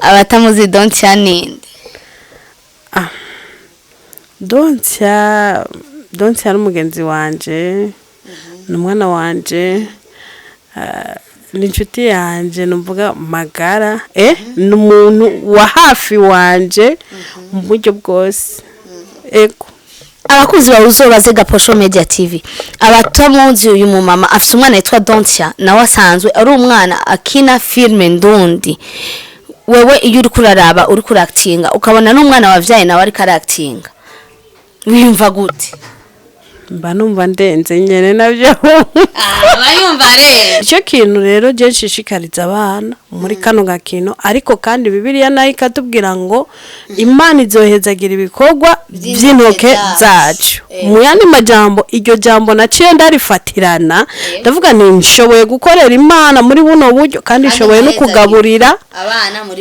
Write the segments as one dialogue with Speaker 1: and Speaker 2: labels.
Speaker 1: abatamuzi Dontia ninde?
Speaker 2: Dontia ari umugenzi wanje, n'umwana wanje, n'inshuti yanje numvuga magara, n'umuntu wa hafi wanje mu buryo bwose. Ego.
Speaker 1: Abakuzi ba Uzobaze Gaposho Media TV. Abatamuzi uyu mumama afite umwana yitwa Dontia, nawe asanzwe ari umwana akina filme ndundi. Wewe iyo uri kuraraba uri kuractinga ukabona n'umwana wavyaye nawe ari karactinga. Wiyumva gute?
Speaker 2: Mba numva ndenze nyene navyo.
Speaker 1: Bayumva rero.
Speaker 2: Icyo kintu rero je nshishikariza abana muri kano gakino, ariko kandi Bibiliya nayo ikatubwira ngo Imana izohezagira ibikorwa by'intoke zacu. Mu yandi majambo iryo jambo naciye ndarifatirana, ndavuga nti nshoboye gukorera Imana muri buno buryo kandi nshoboye no kugaburira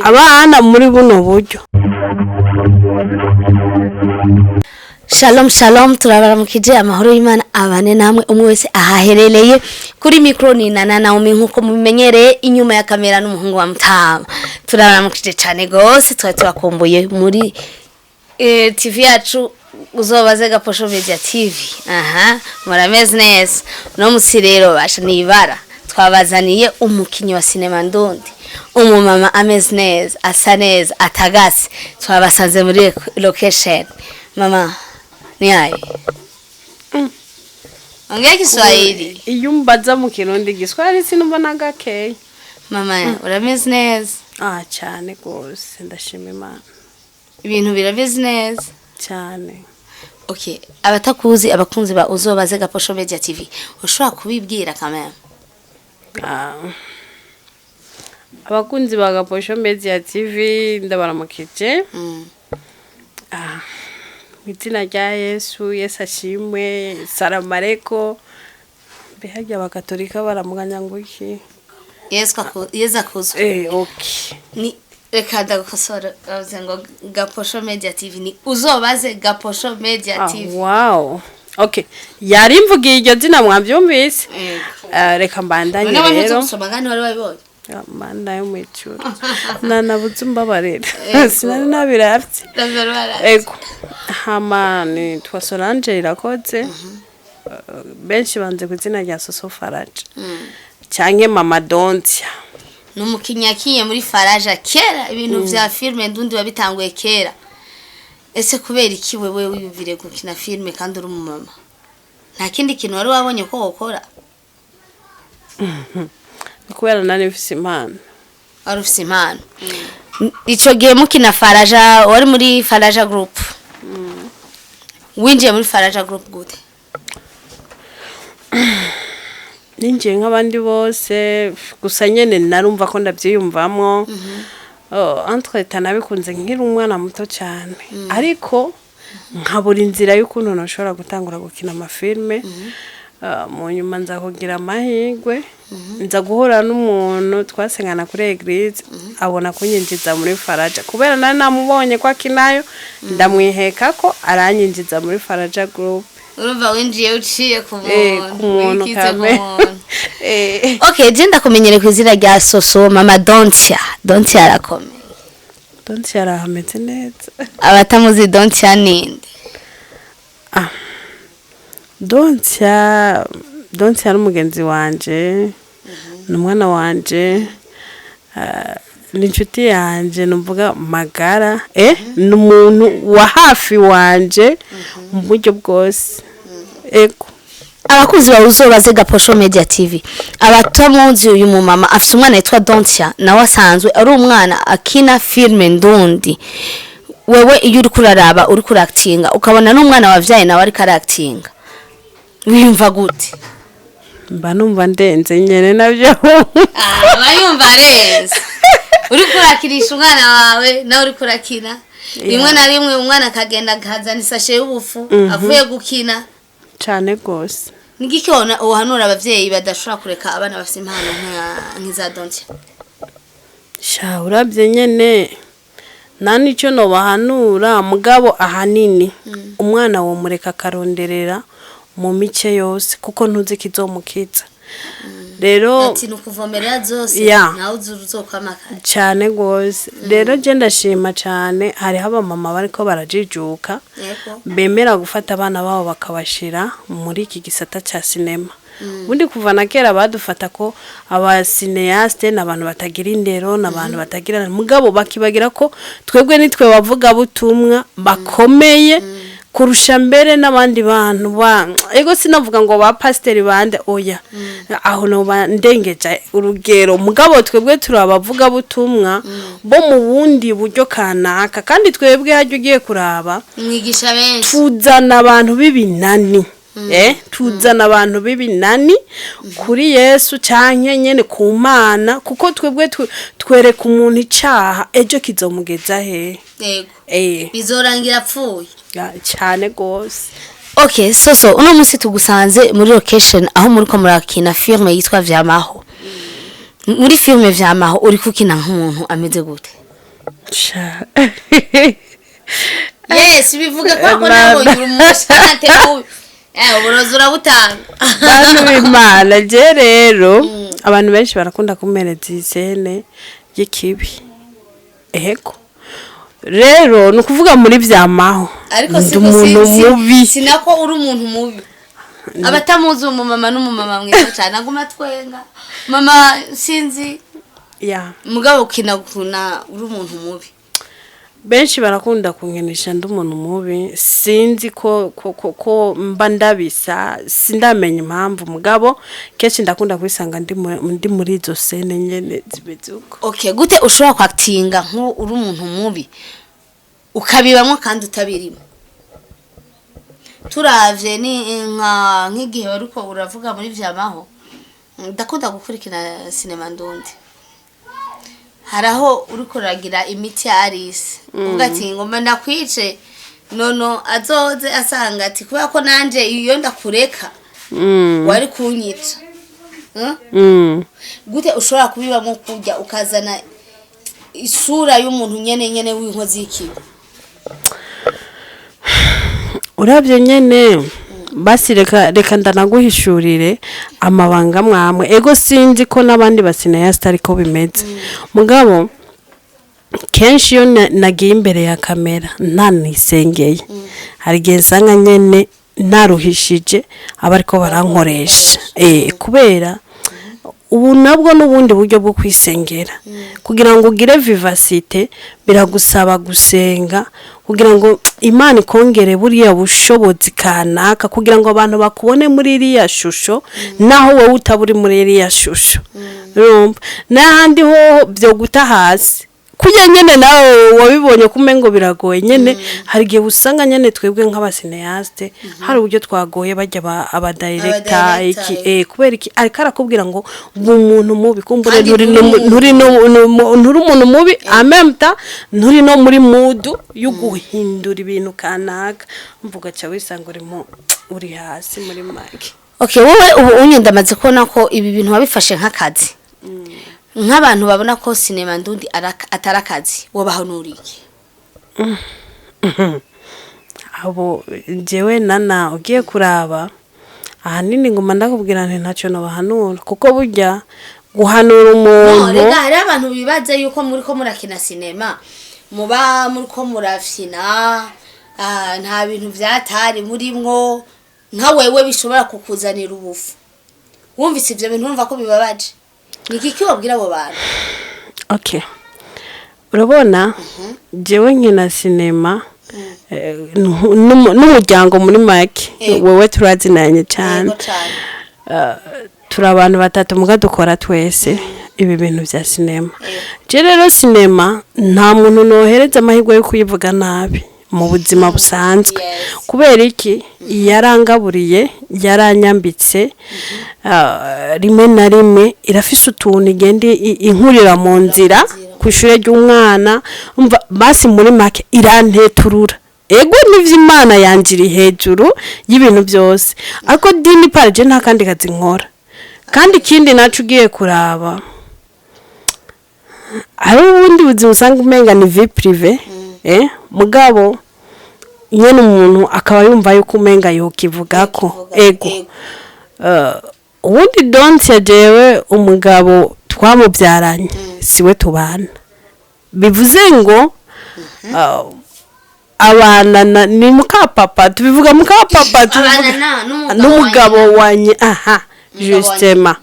Speaker 2: abana muri buno buryo.
Speaker 1: Shalom turabaramukije amahoro y'Imana abane namwe umwe wese ahaherereye kuri micro ni Nana Naomi nkuko mubimenyereye inyuma ya kamera n'umuhungu wa Mutama. Turabaramukije cyane gose twakumbuye muri TV yacu Uzobaze Gaposho Media TV. Murameze neza. No musirero basha nibara twabazaniye umukinyi wa sinema ndundi, umumama ameze neza, asa neza, atagase. Twabasanze muri location. Mama niaye. Ongea Kiswahili.
Speaker 2: Iyo mbaza mu Kirundi Giswahili sinubona gakeye.
Speaker 1: Mama urameze neza?
Speaker 2: Cyane gose ndashima Imana.
Speaker 1: Ibintu birameze neza
Speaker 2: cyane.
Speaker 1: Okay, abatakuzi abakunzi ba Uzobaze Gaposho Media TV. Ushobora kubibwira kamera?
Speaker 2: Abakunzi ba Gaposho Media TV ndabaramukije. Izina rya Yesu ashimwe, salamu alaykum. Behajya abakatolika baramuganya ngo iki?
Speaker 1: Yesu akuzwe.
Speaker 2: Okay.
Speaker 1: Ni reka ndagukosora ngo Gaposho Media TV ni Uzobaze Gaposho Media TV.
Speaker 2: Wow. Okay. Yari mvugiye iryo zina mwabyumvise. Reka mbandanye rero.
Speaker 1: None wari gusoma ngani wari wabibonye?
Speaker 2: Manda yo mwicuru. Nanabuze mbabarira. Sinari nabiravye. Ego. Hamani twa Solange irakoze. Benshi banze kuzina rya Soso Faraja. Cyange Mama Dontia.
Speaker 1: Numukinyakiye muri Faraja kera ibintu vya filme ndundi wabitanguye kera. Ese kubera iki wewe wiyumvire gukina filme kandi uri umumama? Nta kindi kintu wari wabonye ko gukora?
Speaker 2: Kubera nani mfise impano.
Speaker 1: Wari ufise impano. Ico gihe mukina Faraja wari muri Faraja Group. Winjiye muri Faraja Group gute?
Speaker 2: Ninjiye nk'abandi bose gusa nyene narumva ko ndavyiyumvamo. Entre temps nabikunze nkiri umwana muto cyane. Ariko nkabura inzira y'ukuntu nashobora gutangura gukina amafilme. Mu nyuma nza kugira amahirwe, nza guhura n'umuntu twasengana kuri eglise, abona kunyinjiza muri Faraja. Kubera nari namubonye kwa kinayo, ndamwiheka ko aranyinjiza muri Faraja Group.
Speaker 1: Urumva winjiye uciye ku
Speaker 2: muntu kame.
Speaker 1: Okay, je ndakumenyere ku izina rya Soso Mama Dontia. Dontia arakomeye.
Speaker 2: Dontia arahameze neza.
Speaker 1: Abatamuzi Dontia ninde?
Speaker 2: Dontia ari umugenzi wanje, n'umwana wanje, n'inshuti yanje numvuga magara, n'umuntu wa hafi wanje mu buryo bwose. Ego.
Speaker 1: Abakuzi ba Uzobaze Gaposho Media TV. Abatamuzi uyu mumama afite umwana yitwa Dontia, nawe asanzwe ari umwana akina filme ndundi. Wewe iyo uri kuraraba uri kuractinga ukabona n'umwana wavyaye nawe ari karactinga. Wiyumva gute?
Speaker 2: Mba numva ndenze nyene navyo.
Speaker 1: Bayumva reza. Uri kurakirisha umwana wawe nawe uri kurakina. Rimwe na rimwe umwana akagenda akazana isashe y'ubufu avuye gukina.
Speaker 2: Cyane gose.
Speaker 1: Nigiki uhanura abavyeyi badashobora kureka abana bafite impano nk'iza Dontia?
Speaker 2: Urabye nyene nani icyo no bahanura mugabo ahanini umwana wo mureka karonderera mu mice yose kuko ntuzi kizomukiza. rero
Speaker 1: ati nukuvomerera zose nawe uzokwamakaye
Speaker 2: cyane gose rero je ndashima cyane hari haba mama bariko barajijuka bemera gufata abana babo bakabashira muri iki gisata ca sinema ubundi kuva na kera badufata ko aba cineaste n'abantu batagira indero n'abantu batagira mugabo bakibagira ko twebwe nitwe bavuga butumwa bakomeye kurusha mbere n'abandi bantu ego sinavuga ngo ba pasiteri bande oya aho no bandengeje urugero mugabo twebwe turabavuga butumwa bo mu bundi buryo kanaka kandi twebwe hajye ugiye kuraba
Speaker 1: mwigisha benshi
Speaker 2: tuzana abantu b'ibinani tuzana abantu b'ibinani kuri Yesu canke nyene ku Mana kuko twebwe twereka umuntu icaha ejo kizomugeza he
Speaker 1: bizorangira apfuye
Speaker 2: cyane gose.
Speaker 1: Okay, so uno musi tugusanze muri location aho muri ko murakina filme yitwa Vyamaho. Muri filme Vyamaho uri kukina nk'umuntu ameze gute? Yes, bivuga ko nawe uri umusante ubu. Uburozi urabutanga.
Speaker 2: Bantu b'Imana je rero abantu benshi barakunda kumereza isene y'ikibi. Ego. Rero nukuvuga muri Vyamaho
Speaker 1: ariko mubi sinako uri umuntu mubi abatamuzi umumama n'umumama mwiza cyane aguma twenga mama sinzi mugabo kinaguna uri umuntu mubi benshi barakunda kunkenisha ndumuntu mubi sinzi ko mba ndabisa sindamenya impamvu mugabo kenshi ndakunda kwisanga ndi muri izo sene nyene zibezuko. Okay, gute ushobora kwaktinga nko uri umuntu mubi ukabibamwe kandi utabirimo turavye ni nk'igihe ariko uravuga muri Vyamaho ndakunda gukurikira sinema ndundi haraho uriko ragira imiti ya Alice ugati ngoma ndakwice nono azoze asanga ati kubera ko nanje iyo ndakureka wari kunyica gute ushobora kubibamwe kujya ukazana isura y'umuntu nyene w'inkozi y'ikibi
Speaker 2: urabye nyene basi reka ndanaguhishurire amabanga mwamwe ego sinzi ko nabandi basinayasta ariko bimeze mugabo kenshi yo nagiye imbere ya kamera ntanisengeye hari gensanga nyene naruhishije abariko barankoresha kubera ubu nabwo n'ubundi buryo bwo kwisengera kugira ngo ugire vivacité biragusaba gusenga kugira ngo Imana ikongere buriya bushobozi kanaka kugira ngo abantu bakubone muri iriya shusho naho wowe utaburi muri iriya shusho urumva n'ahandi ho byo guta hasi kujya nyene nawe wabibonye kumengo biragoye nyene hari gihe usanga nyene twebwe nk'abasineaste hari uburyo twagoye bajya aba director iki kubera iki ariko arakubwira ngo umuntu mubi kumbure nturi umuntu mubi amemta nturi no muri mood yo guhindura ibintu kanaka mvuga cya wisanga uri hasi muri make.
Speaker 1: Okay, wowe ubu unyendamaze kubona ko ibi bintu wabifashe nk'akazi nk'abantu babona ko sinema ndundi atarakazi wobahanuriki
Speaker 2: abo jewe nana ugiye kuraba ahanini ngoma ndakubwira nti ntacyo no bahanura kuko burya guhanura umuntu
Speaker 1: rega hari abantu bibaza yuko muri ko murakina sinema muba muri ko murafina nta bintu byatari murimwo nka wewe bishobora kukuzanira ubufu wumvise ivyo bintu urumva ko bibabaje nikiki wabwira abo bantu?
Speaker 2: Okay, urabona jewe nkina sinema n'umuryango muri make wewe turazinanye cyane turi abantu batatu muga dukora twese ibi bintu bya sinema je rero sinema nta muntu nohereza amahirwe yo kuyivuga nabi mu buzima busanzwe kubera iki yarangaburiye yaranyambitse rimwe na rimwe irafise utuntu igende inkurira mu nzira kwishure ry'umwana umva basi muri make iranteturura ego nivyo Imana yanjiri hejuru y'ibintu byose ariko dini parje nta kandi kazi nkora kandi kindi nacu ugiye kuraba ari ubundi buzima usanga umenga ni vie privée mugabo nyene umuntu akaba yumva yuko umenga yokivuga ko ego ubundi donse jewe umugabo twamubyaranye siwe tubana bivuze ngo abana ni mukapapa tubivuga mukapapa n'umugabo wanye justement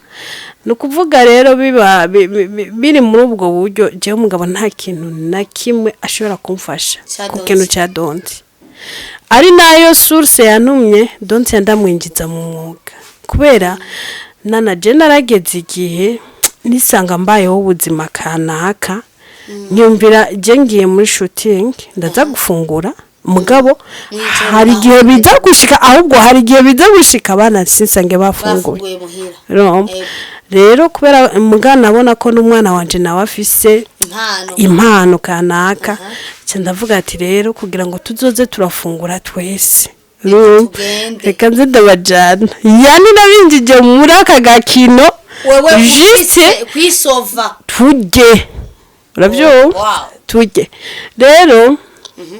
Speaker 2: nukuvuga rero biba biri muri ubwo buryo je umugabo nta kintu na kimwe ashobora kumfasha ku kintu cya donse ari nayo source yantumye donse ndamwinjiza mu mwuga kubera nana je narageze igihe nisanga mbayeho ubuzima kanaka nyumvira je ngiye muri shooting ndaza gufungura mugabo hari igihe biza gushika ahubwo hari igihe biza gushika abana sinsange bafunguye rero kubera mugana nabona ko n'umwana wanje nawe afise impano kanaka ndavuga ati rero kugira ngo tuzoze turafungura twese reka nze ndabajana yani nabinjije muri aka gakino juste
Speaker 1: kwisova
Speaker 2: tujye urabyumva tujye rero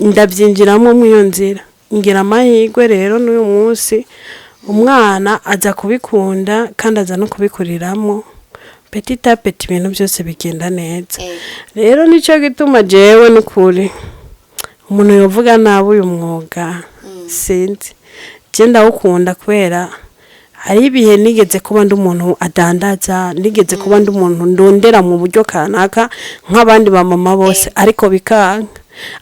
Speaker 2: ndabyinjiramo mu iyo nzira ngira amahirwe rero n'uyu munsi umwana aza kubikunda kandi aza no kubikuriramo petit à petit ibintu byose bigenda neza rero nicyo gituma jewe n'ukuri umuntu yovuga nabi uyu mwuga sinzi je ndawukunda kubera hari ibihe nigeze kuba ndi umuntu adandaza nigeze kuba ndi umuntu ndondera mu buryo kanaka nk'abandi ba mama bose ariko bikanga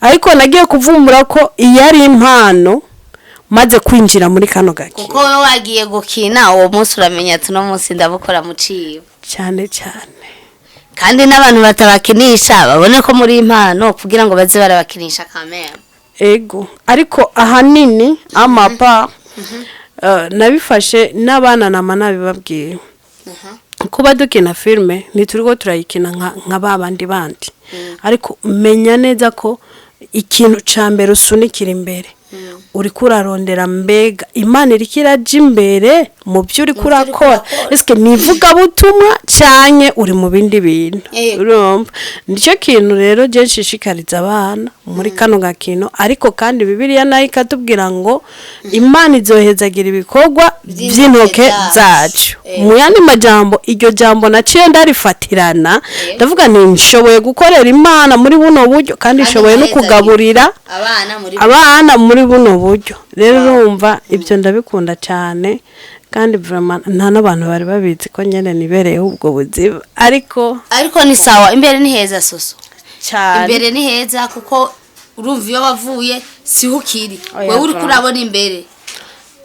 Speaker 2: ariko nagiye kuvumbura ko iyo ari impano maze kwinjira muri kano gake
Speaker 1: kuko wagiye gukina uwo munsi uramenya ati no munsi ndabukora mu cibo
Speaker 2: cyane cyane
Speaker 1: kandi n'abantu batabakinisha babone ko muri impano kugira ngo baze barabakinisha kamera
Speaker 2: ego ariko ahanini amapa nabifashe n'abana nama nabibabwiye kuba dukina filme niturigo turayikina nka babandi bandi ariko menya neza ko ikintu cambere usunikira imbere uri kurarondera mbega imana iri kiraje imbere mu byo uri kurakora eske nivuga butumwa cyanye uri mu bindi bintu urumva nicyo kintu rero je nshishikariza abana muri kano gakino ariko kandi bibiliya nayo ikatubwira ngo imana izohezagira ibikorwa by'intoke zacu mu yandi majambo iryo jambo naciye ndarifatirana ndavuga nti nshoboye gukorera imana muri buno buryo kandi nshoboye no kugaburira abana muri buno buryo rero urumva ibyo ndabikunda cyane kandi vraiment nta n'abantu bari babizi ko nyene nibereye ubwo buzima ariko
Speaker 1: ni sawa imbere ni heza soso
Speaker 2: cyane
Speaker 1: imbere ni heza kuko urumva iyo wavuye siho ukiri wewe uri kurabona imbere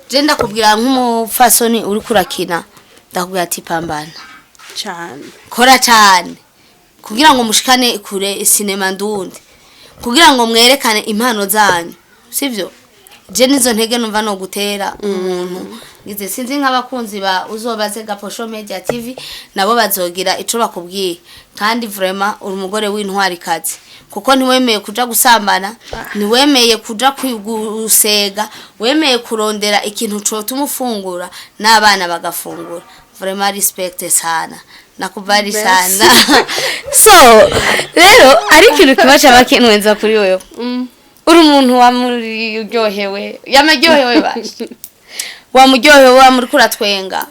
Speaker 1: je ndakubwira nk'umufasoni uri kurakina ndakubwira ati pambana
Speaker 2: cyane
Speaker 1: kora cyane kugira ngo mushikane kure sinema ndundi kugira ngo mwerekane impano zanyu sivyo je nizo ntege numva no gutera umuntu ngize sinzi nk'abakunzi ba uzobaze Gaposho Media TV nabo bazogira ico bakubwiye kandi vraiment uri umugore w'intwari kazi kuko ntiwemeye kuja gusambana ntiwemeye kuja kwigusega wemeye kurondera ikintu cyo tumufungura n'abana bagafungura vraiment respect sana nakubali sana so rero ari kintu kibaca bakinwenza kuri wewe uri umuntu wamuryohewe yamaryohewe baje wamuryohewe wamuri kuratwenga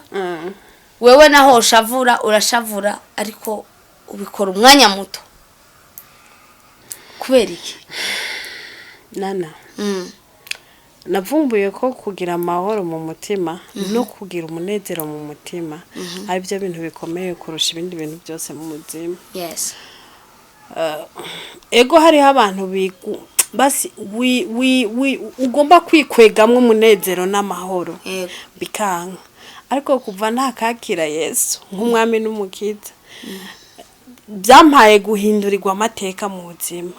Speaker 1: wewe naho ushavura urashavura ariko ubikora umwanya muto kubera iki
Speaker 2: nana navumbuye ko kugira amahoro mu mutima no kugira umunezero mu mutima ari byo bintu bikomeye kurusha ibindi bintu byose mu buzima
Speaker 1: yes
Speaker 2: ego hariho abantu basi ugomba kwikwegamwo umunezero n'amahoro bikanga ariko kuva ntakakira Yesu nk'umwami n'umukiza byampaye guhindurirwa amateka mu buzima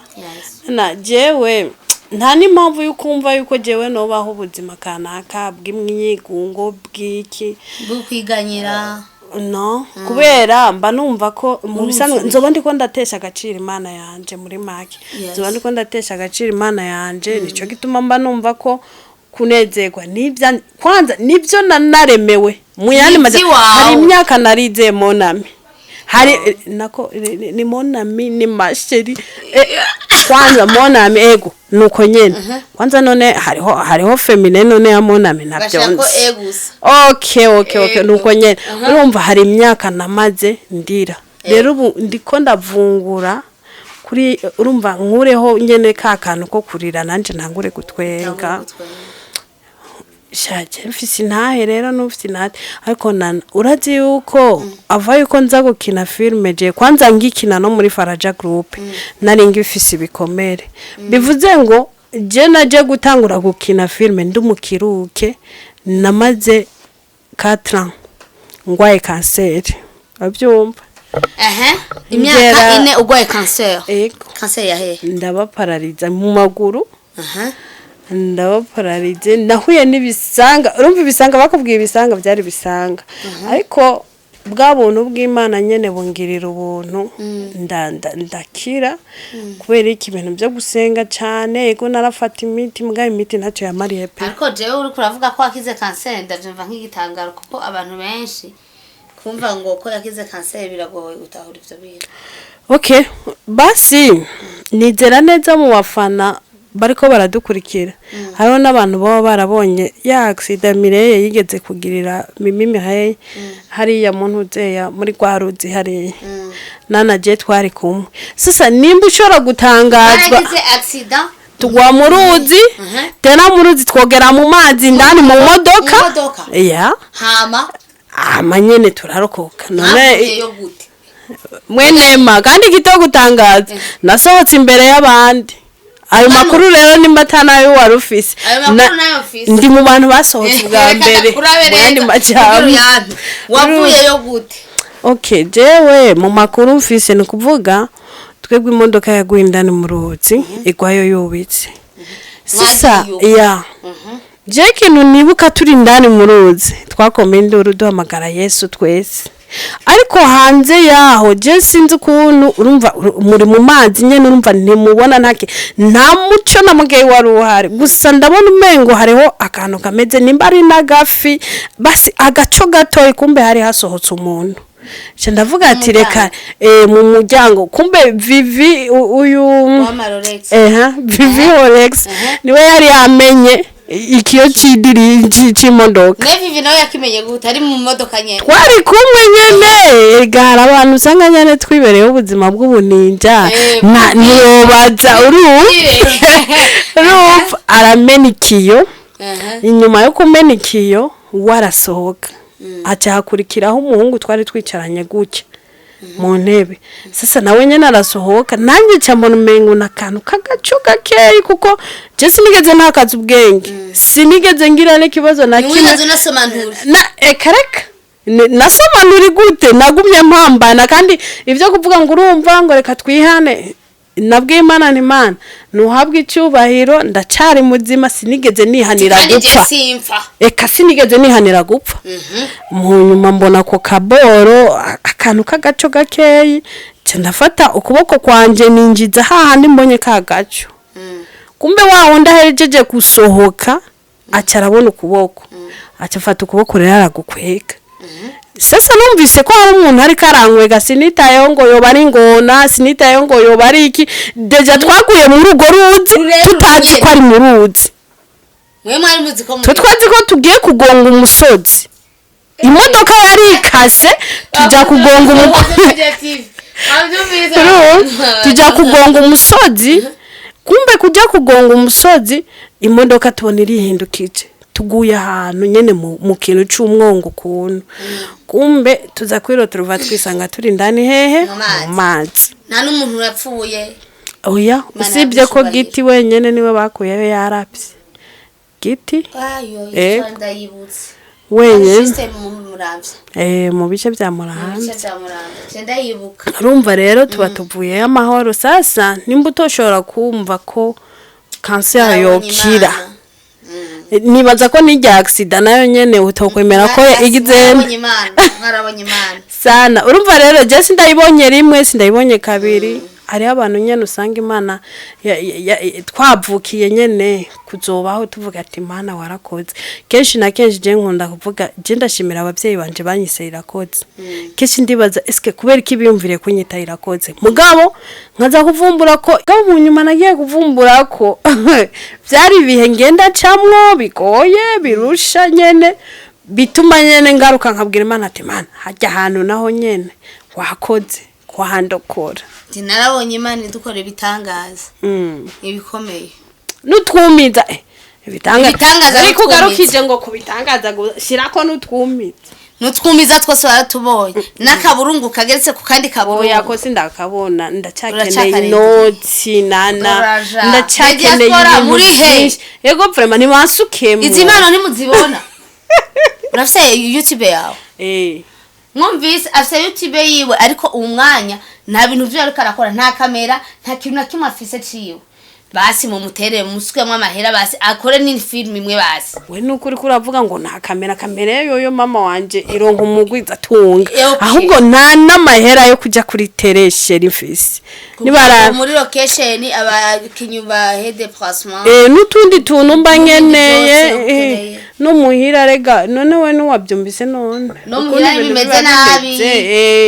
Speaker 2: na jewe nta n'impamvu y'ukumva yuko jewe nobaho ubuzima kanaka bw'imyigungo bw'iki
Speaker 1: bw'ukwiganyira
Speaker 2: no kubera mba numva ko mu bisanzwe nzoba ndiko ndatesha agaciro Imana yanje muri make nzoba ndiko ndatesha agaciro Imana yanje nico gituma mba numva ko kunezerwa nibyo kwanza nibyo naremewe mu yandi hari imyaka narize monami hari nako ni monami ni masheri kwanza monami ego nuko nyene kwanza none hariho feminine none ya monami navyonze okay nuko nyene urumva hari imyaka namaze ndira rero ubu ndiko ndavungura kuri urumva nkureho nyene ka kantu ko kurira nanje ntangure gutwenga shaje mfise intahe rero n'ufite intahe ariko nana urazi yuko ava yuko nza gukina filme je kwanza ngikina no muri Faraja Group nari ngifise ibikomere bivuze ngo je naje gutangura gukina filme ndumukiruke namaze 4 ans ngwaye kanseri abyumva
Speaker 1: imyaka 4 ugwaye kanseri ya he
Speaker 2: ndaba paraliza mu maguru ndabapararize nahuye n'ibisanga urumva ibisanga bakubwiye ibisanga byari bisanga ariko bwa buntu bw'Imana nyene bungirira ubuntu ndakira kubera iki ibintu byo gusenga cyane ego narafata imiti mbwa imiti ntacyo yamariye pe
Speaker 1: ariko jewe uri kuravuga ko akize kanseri ndavyumva nk'igitangaro kuko abantu benshi kumva ngo ko yakize kanseri biragoye gutahura ivyo bintu
Speaker 2: okay basi nizera neza mu bafana bariko baradukurikira hariho n'abantu baba barabonye ya accident Mireye yigeze kugirira Mimi Mireye hariya muntu uzeya muri Gwaruzi hariya nana je twari kumwe sasa nimba ushora gutangazwa
Speaker 1: accident
Speaker 2: tugwa mu ruzi tena mu ruzi twogera mu mazi ndani mu modoka hama nyene turarokoka none mwenema kandi gito gutangaza nasohotse imbere y'abandi ayo makuru rero nimba atanayo warufise ndi mu bantu basohotse bwa mbere mwandi majambo
Speaker 1: wavuye yo gute
Speaker 2: okay jewe mu makuru mfise ni kuvuga twebwe imodoka yaguye indani mu ruzi igwayo yubitse sasa je kintu nibuka turi indani mu ruzi twakomeye induru duhamagara Yesu twese ariko hanze yaho je sinzi kuntu urumva muri mu mazi nyene urumva ntimubona ntake nta muco namugeye wari uhari gusa ndabona umengo hariho akantu kameze nimba ari nagafi basi agaco gatoyi kumbe hari hasohotse umuntu je ndavuga ati reka mu muryango kumbe Vivi uyu Vivi Olex niwe yari amenye ikiyo cidiri c'imodoka
Speaker 1: Vivi nawe yakimenye gute ari mu modoka nyene
Speaker 2: twari kumwe nyene gara abantu usanga nyene twibereyeho ubuzima bw'ubuninja niyobaza urumva aramena ikiyo inyuma yo kumena ikiyo warasohoka aca hakurikiraho umuhungu twari twicaranye gutya mu ntebe sasa nawe nyene arasohoka nanjye cyambona umengo nakantu kagaco gakeyi kuko je sinigeze ntakaza ubwenge sinigeze ngira n'ikibazo na kimwe kareka nasomanura gute nagumye mpambana kandi ivyo kuvuga ngo urumva ngo reka twihane nabwiye Imana n'Imana nuhabwe icyubahiro ndacari muzima sinigeze nihanira gupfa eka sinigeze nihanira gupfa mu nyuma mbona ko kaboro akantu kagaco gakeyi ndafata ukuboko kwanje ninjiza hahandi mbonye kagaco kumbe waho ndahejeje gusohoka acarabona ukuboko acafata ukuboko rero aragukwega sasa numvise ko hari umuntu ari karankwega sinitayeho ngo yoba ari ngona sinitayeho ngo yoba ari iki deja twaguye muri ugo ruzi tutazi ko ari mu ruzi twazi ko tugiye kugonga umusozi imodoka yari ikase tujya kugonga tujya kugonga umusozi kumbe kujya kugonga umusozi imodoka tubona irihindukije tuguye ahantu nyene mu kintu c'umwongo kuntu kumbe tuza kwiro turuva twisanga turi ndani hehe mu mazi
Speaker 1: nta n'umuntu yapfuye
Speaker 2: oya usibye ko Giti wenyene niwe bakuyeyo yarapye Giti
Speaker 1: ndayibutse
Speaker 2: wenyene mu bice bya Muramvya
Speaker 1: ndayibuka
Speaker 2: urumva rero tuba tuvuye amahoro sasa nimba utoshobora kumva ko kanseri yokira nibaza ko n'irya accident nayo nyene utokwemera ko igize
Speaker 1: nkarabonye Imana
Speaker 2: sana urumva rero je sindayibonye rimwe sindayibonye kabiri hari abantu nyene usanga Imana twavukiye nyene kuzobaho tuvuga ati Imana warakoze. Kenshi na kenshi je nkunda kuvuga je ndashimira abavyeyi banje banyise Irakoze. Kenshi ndibaza eske kubera iki biyumvire kunyita Irakoze. Mugabo nkaza kuvumbura ko mu nyuma nagiye kuvumbura ko vyari ibihe ngenda camwo bigoye birusha nyene bituma nyene ngaruka nkabwira Imana ati Mana hajya ahantu naho nyene wakoze kwahandokora.
Speaker 1: Narabonye Imana idukora ibitangaza ibikomeye
Speaker 2: n'utwumiza ibitangaza ariko garukije ngo kubitangaza shirako n'utwumiza
Speaker 1: twose baratubonye n'akaburungu kageretse ku kandi kaburungu
Speaker 2: yako sindakabona ndacakeneye noti nana ndacakeneye
Speaker 1: muri he
Speaker 2: yego vraiment ni masukemo
Speaker 1: izi Imana nimuzibona urafise YouTube yawe mwumvise afise YouTube yiwe ariko umwanya nta bintu byo ariko arakora nta kamera nta kintu na kimwe afise ciwe basi mu mutere musukemwe amahera basi akore ni film imwe basi
Speaker 2: we nukuri kuravuga ngo nta kamera yoyo mama wanje ironka umugwiza tunga ahubwo nta n'amahera yo kuja kuri tereshe rifisi
Speaker 1: nibara muri location abakinyuba head déplacement
Speaker 2: n'utundi tuntu mba nkeneye no muhira rega none we nuwabyumvise none
Speaker 1: no muhira bimeze nabi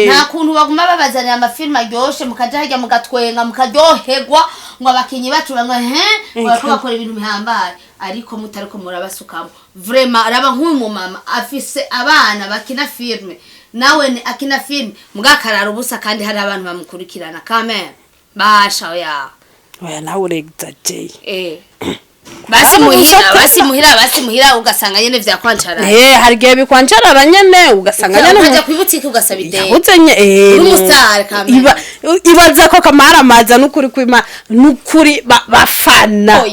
Speaker 1: nta kuntu baguma babazanira amafilm aryoshe mukaja hajya mugatwenga mukaryoherwa ngo abakinyi bacu bangwa barako bakora ibintu bihambaye ariko mutariko murabasukamo vraiment araba nk'uyu mama afise abana bakina filme nawe ni akina filme mugakarara ubusa kandi hari abantu bamukurikirana kamera basha oya
Speaker 2: nawe uregza jay
Speaker 1: basi muhira ugasanga nyene vyakwancara
Speaker 2: hari gihe bikwancara nyene ugasanga nyene
Speaker 1: ukaja kwibutike ugasaba ideni
Speaker 2: uzenye
Speaker 1: umusare kamera
Speaker 2: ibaza ko kamara maza nukuri kwima nukuri bafana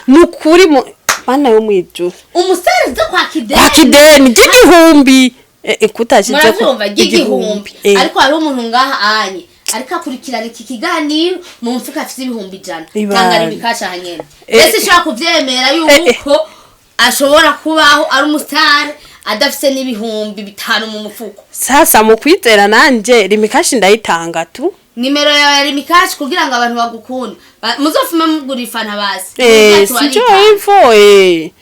Speaker 2: nukuri bana yo mwijuru
Speaker 1: umusare zo kwa
Speaker 2: kideni gihumbi kutajize
Speaker 1: ko gihumbi ariko hari umuntu ngaha anye ariko akurikirana iki kiganiro mu mfuka afite ibihumbi 100 tangara bikasha hanyene ese shaka kuvyemera yuko ashobora kubaho ari umustar adafise n'ibihumbi 5 mu mufuko
Speaker 2: sasa mu kwizera nanje rimikashi ndayitanga tu
Speaker 1: nimero yawe yari mikashi kugira ngo abantu bagukunda muzofume mugura ifana basi
Speaker 2: sijo info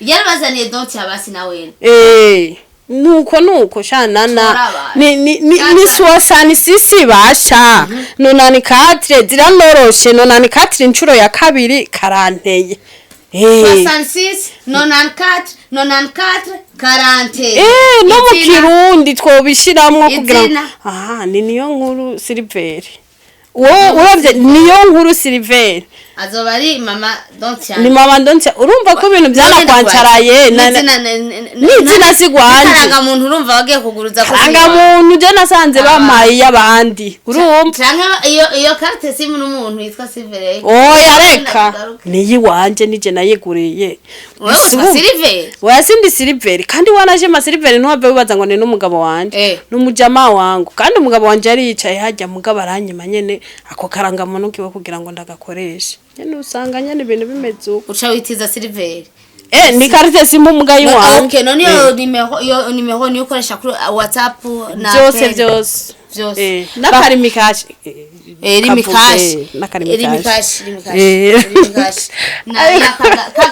Speaker 1: yarabazaniye donti abasi nawe
Speaker 2: nuko shanana ni suwasani sisi basha nonani 4 ziranoroshe nonani 4 inshuro ya kabiri karanteye
Speaker 1: 66 94 40
Speaker 2: no mu kirundi twobishiramwo kugira ni niyo nkuru Silver uravye niyo nkuru Silver
Speaker 1: azoba ari mama Dontia
Speaker 2: ni mama Dontia urumva ko ibintu byanakwantaraye n'izina sigwanje
Speaker 1: karanga muntu urumva wagiye kuguruza ko
Speaker 2: karanga muntu je nasanze bamaye yabandi urumva
Speaker 1: iyo carte simu n'umuntu yitwa Silver
Speaker 2: yareka niyi wanje nije nayeguriye Silver Silver kandi wanaje ma Silver ntwave bibaza ngo ni n'umugabo wanje n'umujama wangu kandi umugabo wanje ari yicaye hajya mugabo aranyima nyene ako karanga muntu kiwe kugira ngo ndagakoreshe nyene usanga nyene ibintu bimeze uko
Speaker 1: uca witiza Silver
Speaker 2: ni carte simu mugayi wangu
Speaker 1: okay none yo nimero ni ukoresha kuri WhatsApp na
Speaker 2: byose nakari mikashi
Speaker 1: rimikashi na kaga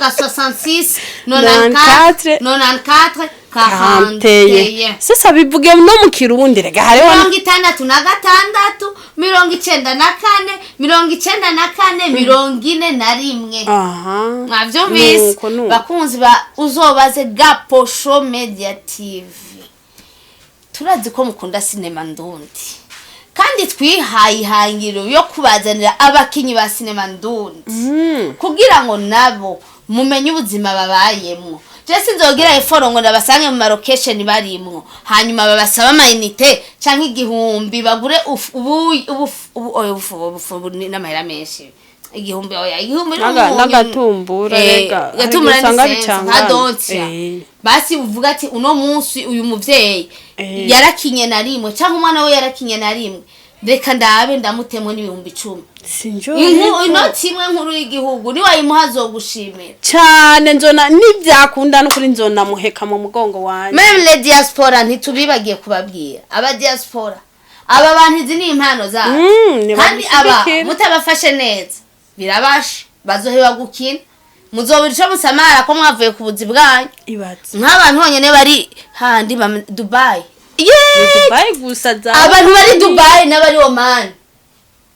Speaker 1: 66 94 40
Speaker 2: sasa bivuge no mu kirundi rega hariho
Speaker 1: 66 94 mwavyumvise bakunzi ba uzobaze Gaposho Media TV turazi ko mukunda sinema ndundi kandi twihaye ihangiro yo kubazanira abakinyi ba sinema ndundi kugira ngo nabo mumenye ubuzima babayemwo Jesse nzogira eforongo ndabasange mu location barimwo hanyuma babasaba amayinite canke igihumbi bagure ubu n'amahera menshi igihumbi
Speaker 2: n'agatumbura rega
Speaker 1: gatumbura ni basi uvuga ati uno munsi uyu muvyeyi yarakinye na rimwe canke umwana we yarakinye na rimwe reka ndabe ndamutemwe n'ibihumbi 10
Speaker 2: sinjo
Speaker 1: inoti imwe nkuru y'igihugu ni wayimuhazo gushimira
Speaker 2: cyane nzona nibyakunda no kuri nzona muheka mu mugongo wanje
Speaker 1: même les diaspora ntitubibagiye kubabwira aba diaspora aba bantu izi ni impano zabo kandi aba mutabafashe neza birabashe bazoheba gukina muzobira ico musamara ko mwavuye ku buzi bwanyu nk'abantu honyene bari handi Dubai
Speaker 2: Dubai gusa za
Speaker 1: abantu bari Dubai n'abari Oman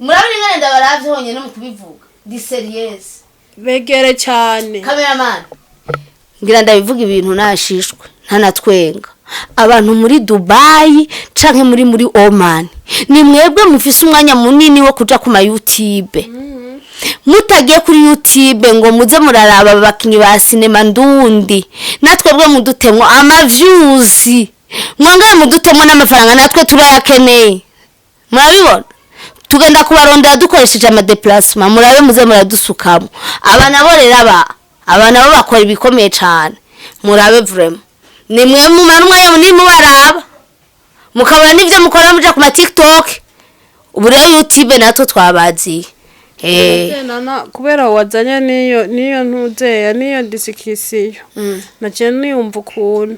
Speaker 1: murabona ingene ndabaravye honyene mu kubivuga di serious
Speaker 2: begere cyane
Speaker 1: cameraman ngira ndabivuga ibintu nashishwe ntanatwenga abantu muri Dubai canke muri Oman ni mwebwe mufise umwanya munini wo kuja ku ma YouTube mutagiye kuri YouTube ngo muze muraraba abakinyi ba cinema ndundi natwebwe mudutemwo ama views mwangaye mudutemwo n'amafaranga natwe turayakeneye murabibona tugenda kubarondera dukoresheje ama déplacement murabe muze muradusukamo abana borera abana bo bakora ibikomeye cyane murabe vraiment nimwe mu manwa yo ni mubaraba mukabona nivyo mukora muja ku ma TikTok ubure YouTube natwe twabaziye
Speaker 2: nana kubera wazanya niyo ntuzeya niyo disikisiyo naje niyumva ukuntu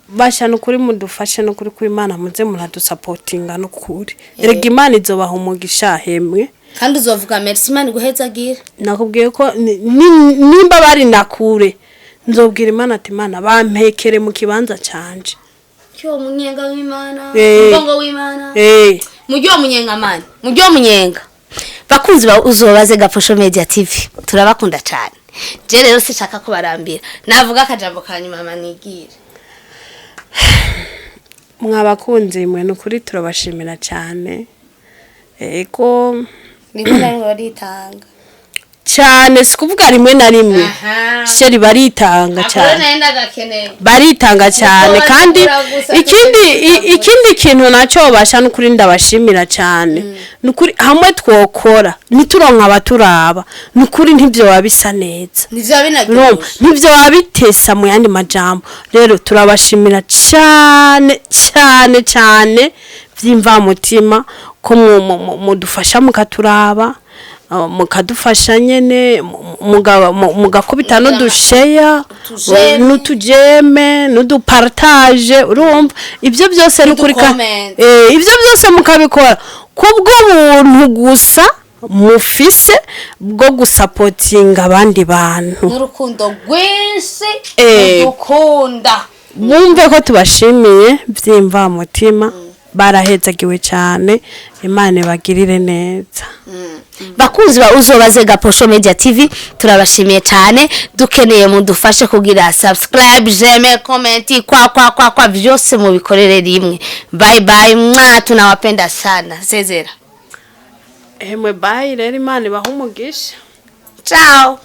Speaker 2: basha no kuri mudufashe no kuri Imana muze muradusapotinga no kuri erega Imana izobaha umugisha hemwe
Speaker 1: kandi uzovuga merci Imana guhezagira
Speaker 2: nakubwiye ko nimba bari nakure nzobwira Imana ati Imana bampekere mu kibanza canje
Speaker 1: cyo munyenga w'Imana mbongo w'Imana mujyo munyenga mani mujyo munyenga bakunzi ba uzobaze Gaposho Media TV turabakunda cyane je rero sishaka ko barambira navuga akajambo kanyuma manigire
Speaker 2: mwabakunzi mwe nukuri turabashimira cyane eko
Speaker 1: niko baritanga
Speaker 2: cyane sikuvuga rimwe na rimwe sheri baritanga cyane baritanga cyane kandi ikindi kintu nacyo basha nukuri ndabashimira cyane nukuri hamwe twokora nituronka abaturaba nukuri ntivyo wabisa neza nivyo wabitesa mu yandi majambo rero turabashimira cyane cyane cyane vyimva mutima ko mudufasha mukaturaba mukadufasha nyene mugakubita no dusheya n'utujeme n'udupartage urumva ivyo byose n'ukuri ivyo byose mukabikora kubwo buntu gusa mufise bwo gusapotinga abandi bantu
Speaker 1: n'urukundo rwinshi dukunda
Speaker 2: bumve ko tubashimiye vyimva mutima barahezagiwe cyane Imana bagirire neza
Speaker 1: bakunzi ba uzobaze Gaposho Media TV turabashimiye cyane dukeneye mudufashe kugira subscribe j'aime comment kwa byose mu bikorere rimwe bye bye tunawapenda sana sezera
Speaker 2: mwe bye rero Imana bahumugisha
Speaker 1: ciao